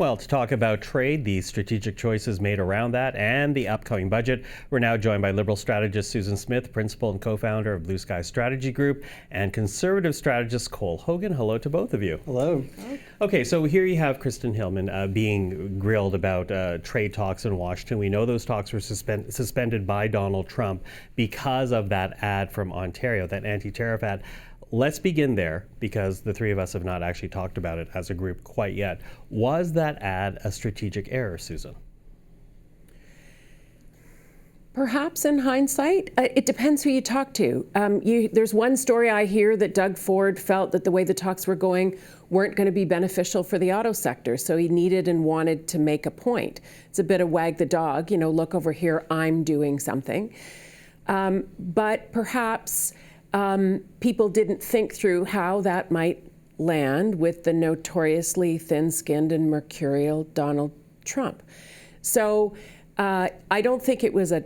Well, to talk about trade, the strategic choices made around that, and the upcoming budget, we're now joined by Liberal strategist Susan Smith, principal and co-founder of Blue Sky Strategy Group, and Conservative strategist Cole Hogan. Hello to both of you. Hello. Okay, so here you have Kristen Hillman being grilled about trade talks in Washington. We know those talks were suspended by Donald Trump because of that ad from Ontario, that anti-tariff ad. Let's begin there, because the three of us have not actually talked about it as a group quite yet. Was that ad a strategic error, Susan? Perhaps in hindsight. It depends who you talk to. There's one story I hear that Doug Ford felt that the way the talks were going weren't going to be beneficial for the auto sector, so he needed and wanted to make a point. It's a bit of wag the dog, look over here, I'm doing something. But perhaps people didn't think through how that might land with the notoriously thin-skinned and mercurial Donald Trump. So I don't think it was a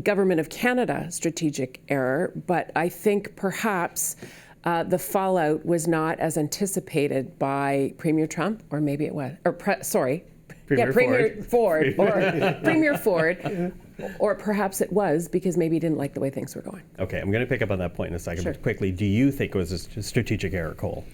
government of Canada strategic error, but I think perhaps the fallout was not as anticipated by Premier Trump, or maybe it was, Premier Ford, or Premier Ford. Or perhaps it was because maybe he didn't like the way things were going. Okay, I'm going to pick up on that point in a second, Sure. but quickly, do you think it was a strategic error, Cole?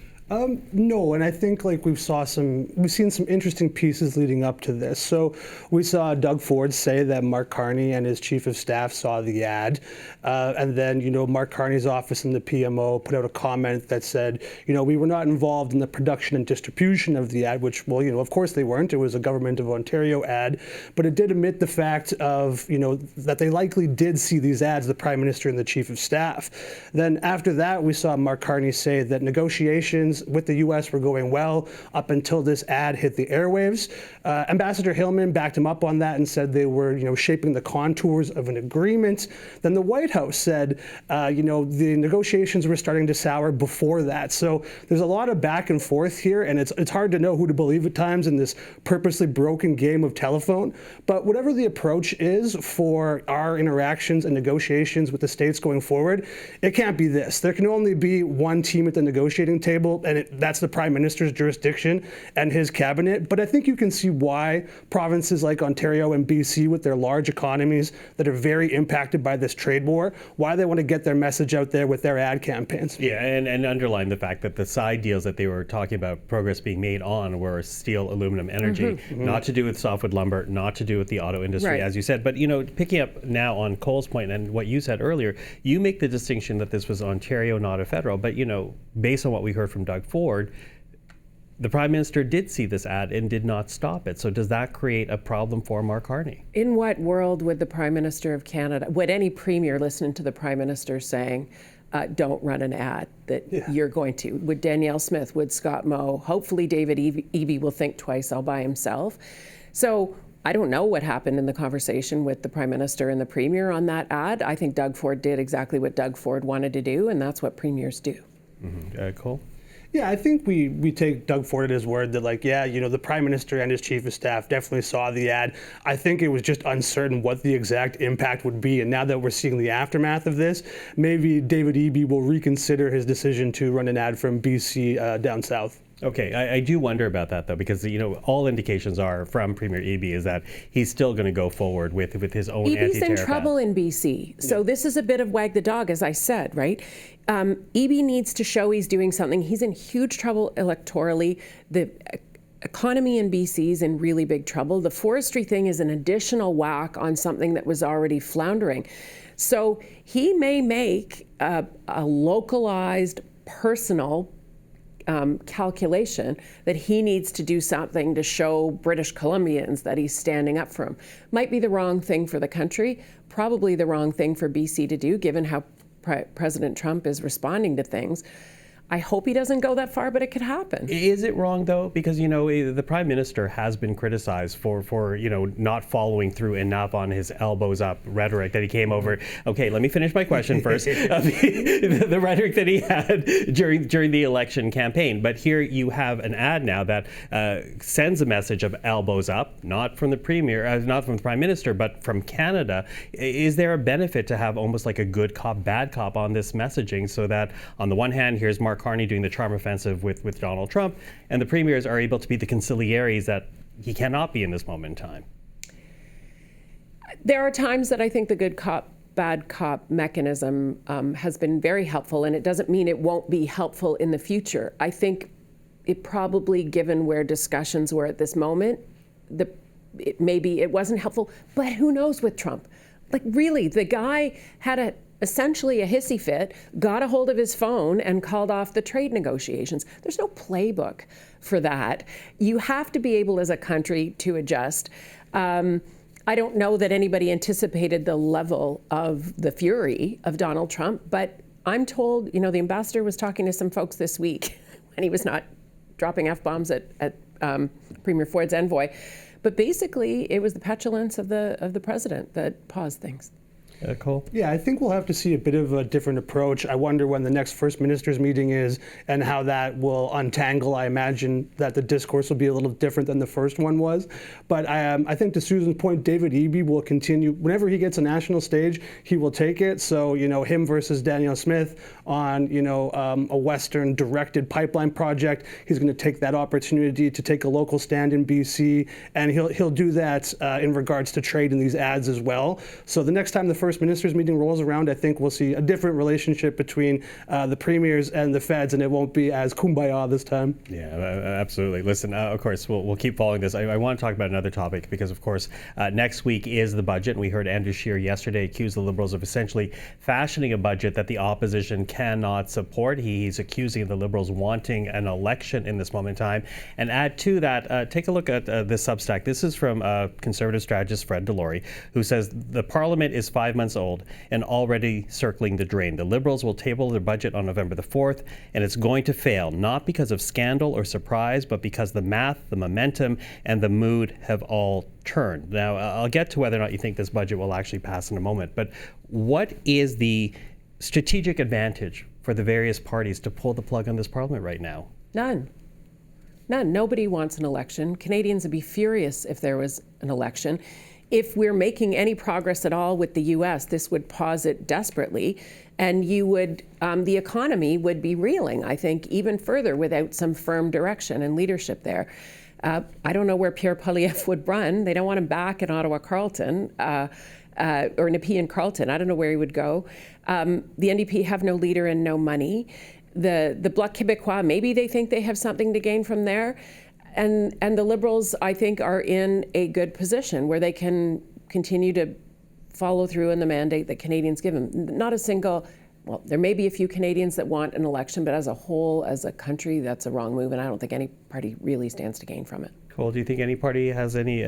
No, and I think we've seen some interesting pieces leading up to this. So we saw Doug Ford say that Mark Carney and his chief of staff saw the ad, and then Mark Carney's office in the PMO put out a comment that said, we were not involved in the production and distribution of the ad, which, well, of course they weren't. It was a Government of Ontario ad, but it did admit the fact of that they likely did see these ads, the Prime Minister and the chief of staff. Then after that, we saw Mark Carney say that negotiations with the U.S. were going well up until this ad hit the airwaves. Ambassador Hillman backed him up on that and said they were, shaping the contours of an agreement. Then the White House said, the negotiations were starting to sour before that. So there's a lot of back and forth here, and it's hard to know who to believe at times in this purposely broken game of telephone. But whatever the approach is for our interactions and negotiations with the states going forward, it can't be this. There can only be one team at the negotiating table, and that's the Prime Minister's jurisdiction and his cabinet. But I think you can see why provinces like Ontario and BC, with their large economies that are very impacted by this trade war, why they want to get their message out there with their ad campaigns. Yeah, and underline the fact that the side deals that they were talking about progress being made on were steel, aluminum, energy, not to do with softwood lumber, not to do with the auto industry, Right. as you said. But, picking up now on Cole's point and what you said earlier, you make the distinction that this was Ontario, not a federal. But, based on what we heard from Doug Ford, the Prime Minister did see this ad and did not stop it. So does that create a problem for Mark Carney? In what world would the Prime Minister of Canada, would any Premier listen to the Prime Minister saying, don't run an ad that you're going to? Would Danielle Smith, would Scott Moe, hopefully David Eby will think twice all by himself. So I don't know what happened in the conversation with the Prime Minister and the Premier on that ad. I think Doug Ford did exactly what Doug Ford wanted to do, and that's what premiers do. Cole? Yeah, I think we take Doug Ford at his word that the Prime Minister and his chief of staff definitely saw the ad. I think it was just uncertain what the exact impact would be. And now that we're seeing the aftermath of this, maybe David Eby will reconsider his decision to run an ad from BC down south. Okay, I do wonder about that, though, because, all indications are from Premier Eby is that he's still going to go forward with his own anti-tariff Eby's in trouble in BC. So this is a bit of wag the dog, as I said, right? Eby needs to show he's doing something. He's in huge trouble electorally. The economy in BC is in really big trouble. The forestry thing is an additional whack on something that was already floundering. So he may make a localized, personal calculation that he needs to do something to show British Columbians that he's standing up for them. Might be the wrong thing for the country, probably the wrong thing for BC to do, given how President Trump is responding to things. I hope he doesn't go that far, but it could happen. Is it wrong, though? Because, the Prime Minister has been criticized for not following through enough on his elbows up rhetoric that he came over. Okay, let me finish my question first. The rhetoric that he had during the election campaign. But here you have an ad now that sends a message of elbows up, not from the Premier, not from the Prime Minister, but from Canada. Is there a benefit to have almost like a good cop, bad cop on this messaging so that on the one hand, here's Mark Mark Carney doing the charm offensive with Donald Trump, and the premiers are able to be the conciliaries that he cannot be in this moment in time. There are times that I think the good cop, bad cop mechanism has been very helpful, and it doesn't mean it won't be helpful in the future. I think it probably, given where discussions were at this moment, maybe it wasn't helpful, but who knows with Trump? Like, really, the guy had essentially a hissy fit, got a hold of his phone and called off the trade negotiations. There's no playbook for that. You have to be able as a country to adjust. I don't know that anybody anticipated the level of the fury of Donald Trump, but I'm told, the ambassador was talking to some folks this week, and he was not dropping F-bombs at Premier Ford's envoy. But basically, it was the petulance of the president that paused things. Cole? Yeah, I think we'll have to see a bit of a different approach. I wonder when the next First Ministers meeting is and how that will untangle. I imagine that the discourse will be a little different than the first one was. But I think to Susan's point, David Eby will continue. Whenever he gets a national stage, he will take it. So, him versus Danielle Smith on, a Western directed pipeline project, he's going to take that opportunity to take a local stand in BC. And he'll do that in regards to trade in these ads as well. So the next time the First Ministers meeting rolls around, I think we'll see a different relationship between the premiers and the feds, and it won't be as kumbaya this time. Yeah, absolutely. Listen, of course, we'll keep following this. I want to talk about another topic because, of course, next week is the budget. And we heard Andrew Scheer yesterday accuse the Liberals of essentially fashioning a budget that the opposition cannot support. He's accusing the Liberals wanting an election in this moment in time. And add to that, take a look at this Substack. This is from Conservative strategist Fred Delory, who says the Parliament is 5 months old and already circling the drain. The Liberals will table their budget on November the 4th, and it's going to fail, not because of scandal or surprise, but because the math, the momentum, and the mood have all turned. Now, I'll get to whether or not you think this budget will actually pass in a moment, but what is the strategic advantage for the various parties to pull the plug on this Parliament right now? None. Nobody wants an election. Canadians would be furious if there was an election. If we're making any progress at all with the U.S., this would pause it desperately, and the economy would be reeling, I think, even further without some firm direction and leadership there. I don't know where Pierre Poilievre would run. They don't want him back in Ottawa-Carleton or Nepean-Carleton. I don't know where he would go. The NDP have no leader and no money. The Bloc Québécois, maybe they think they have something to gain from there. And the Liberals, I think, are in a good position where they can continue to follow through on the mandate that Canadians give them. Well, there may be a few Canadians that want an election, but as a whole, as a country, that's a wrong move, and I don't think any party really stands to gain from it. Cole, do you think any party has any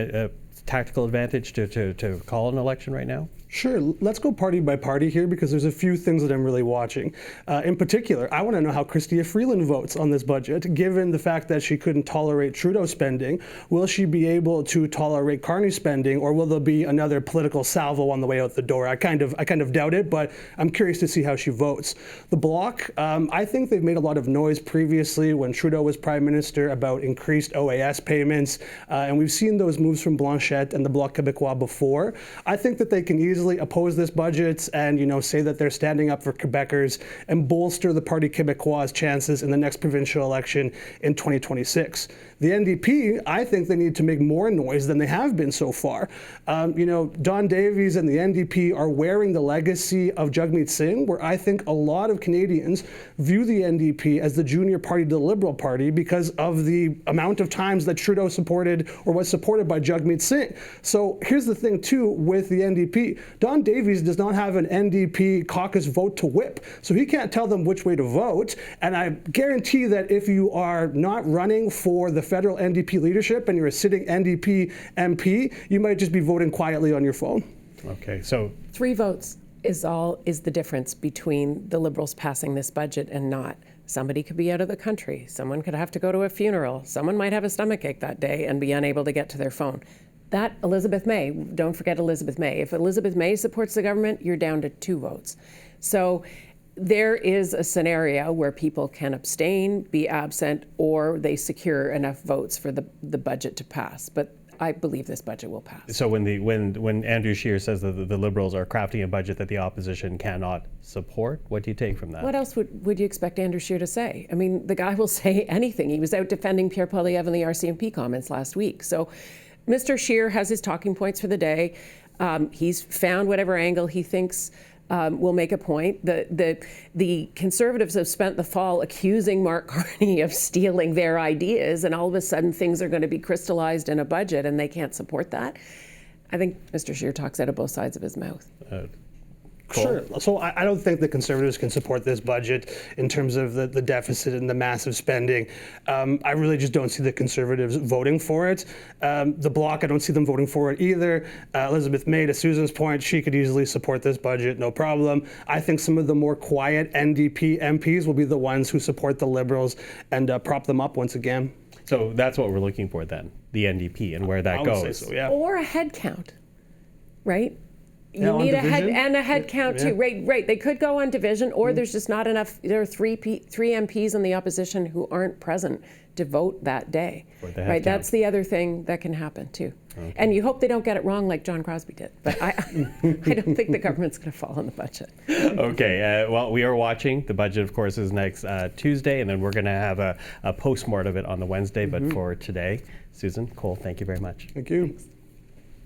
tactical advantage to call an election right now? Sure. Let's go party by party here because there's a few things that I'm really watching. In particular, I want to know how Chrystia Freeland votes on this budget, given the fact that she couldn't tolerate Trudeau spending. Will she be able to tolerate Carney spending, or will there be another political salvo on the way out the door? I kind of doubt it, but I'm curious to see how she votes. The Bloc, I think they've made a lot of noise previously when Trudeau was Prime Minister about increased OAS payments, and we've seen those moves from Blanchette and the Bloc Québécois before. I think that they can easily oppose this budget and, say that they're standing up for Quebecers and bolster the Parti Québécois' chances in the next provincial election in 2026. The NDP, I think they need to make more noise than they have been so far. Don Davies and the NDP are wearing the legacy of Jagmeet Singh, where I think a lot of Canadians view the NDP as the junior party to the Liberal Party because of the amount of times that Trudeau supported or was supported by Jagmeet Singh. So here's the thing, too, with the NDP. Don Davies does not have an NDP caucus vote to whip, so he can't tell them which way to vote. And I guarantee that if you are not running for the federal NDP leadership and you're a sitting NDP MP, you might just be voting quietly on your phone. Okay, so 3 votes is the difference between the Liberals passing this budget and not. Somebody could be out of the country. Someone could have to go to a funeral. Someone might have a stomachache that day and be unable to get to their phone. That Elizabeth May, don't forget Elizabeth May. If Elizabeth May supports the government, you're down to 2 votes. So there is a scenario where people can abstain, be absent, or they secure enough votes for the budget to pass. But I believe this budget will pass. So when Andrew Scheer says that the Liberals are crafting a budget that the opposition cannot support, what do you take from that? What else would you expect Andrew Scheer to say? I mean, the guy will say anything. He was out defending Pierre Poilievre in the RCMP comments last week. So Mr. Scheer has his talking points for the day. He's found whatever angle he thinks will make a point. The Conservatives have spent the fall accusing Mark Carney of stealing their ideas, and all of a sudden things are going to be crystallized in a budget and they can't support that. I think Mr. Scheer talks out of both sides of his mouth. Sure. So I don't think the Conservatives can support this budget in terms of the deficit and the massive spending. I really just don't see the Conservatives voting for it. The Bloc, I don't see them voting for it either. Elizabeth May, to Susan's point, she could easily support this budget, no problem. I think some of the more quiet NDP MPs will be the ones who support the Liberals and prop them up once again. So that's what we're looking for then, the NDP and where that I would goes. say so, yeah. Or a head count, right? You Yeah, on need a head division? and a head count too, right? They could go on division, or there's just not enough. There are three MPs in the opposition who aren't present to vote that day, the head right? count. That's the other thing that can happen too. Okay. And you hope they don't get it wrong like John Crosby did. But I don't think the government's going to fall on the budget. Okay, well, we are watching. The budget, of course, is next Tuesday, and then we're going to have a post-mort of it on the Wednesday. But for today, Susan, Cole, thank you very much. Thank you. Thanks.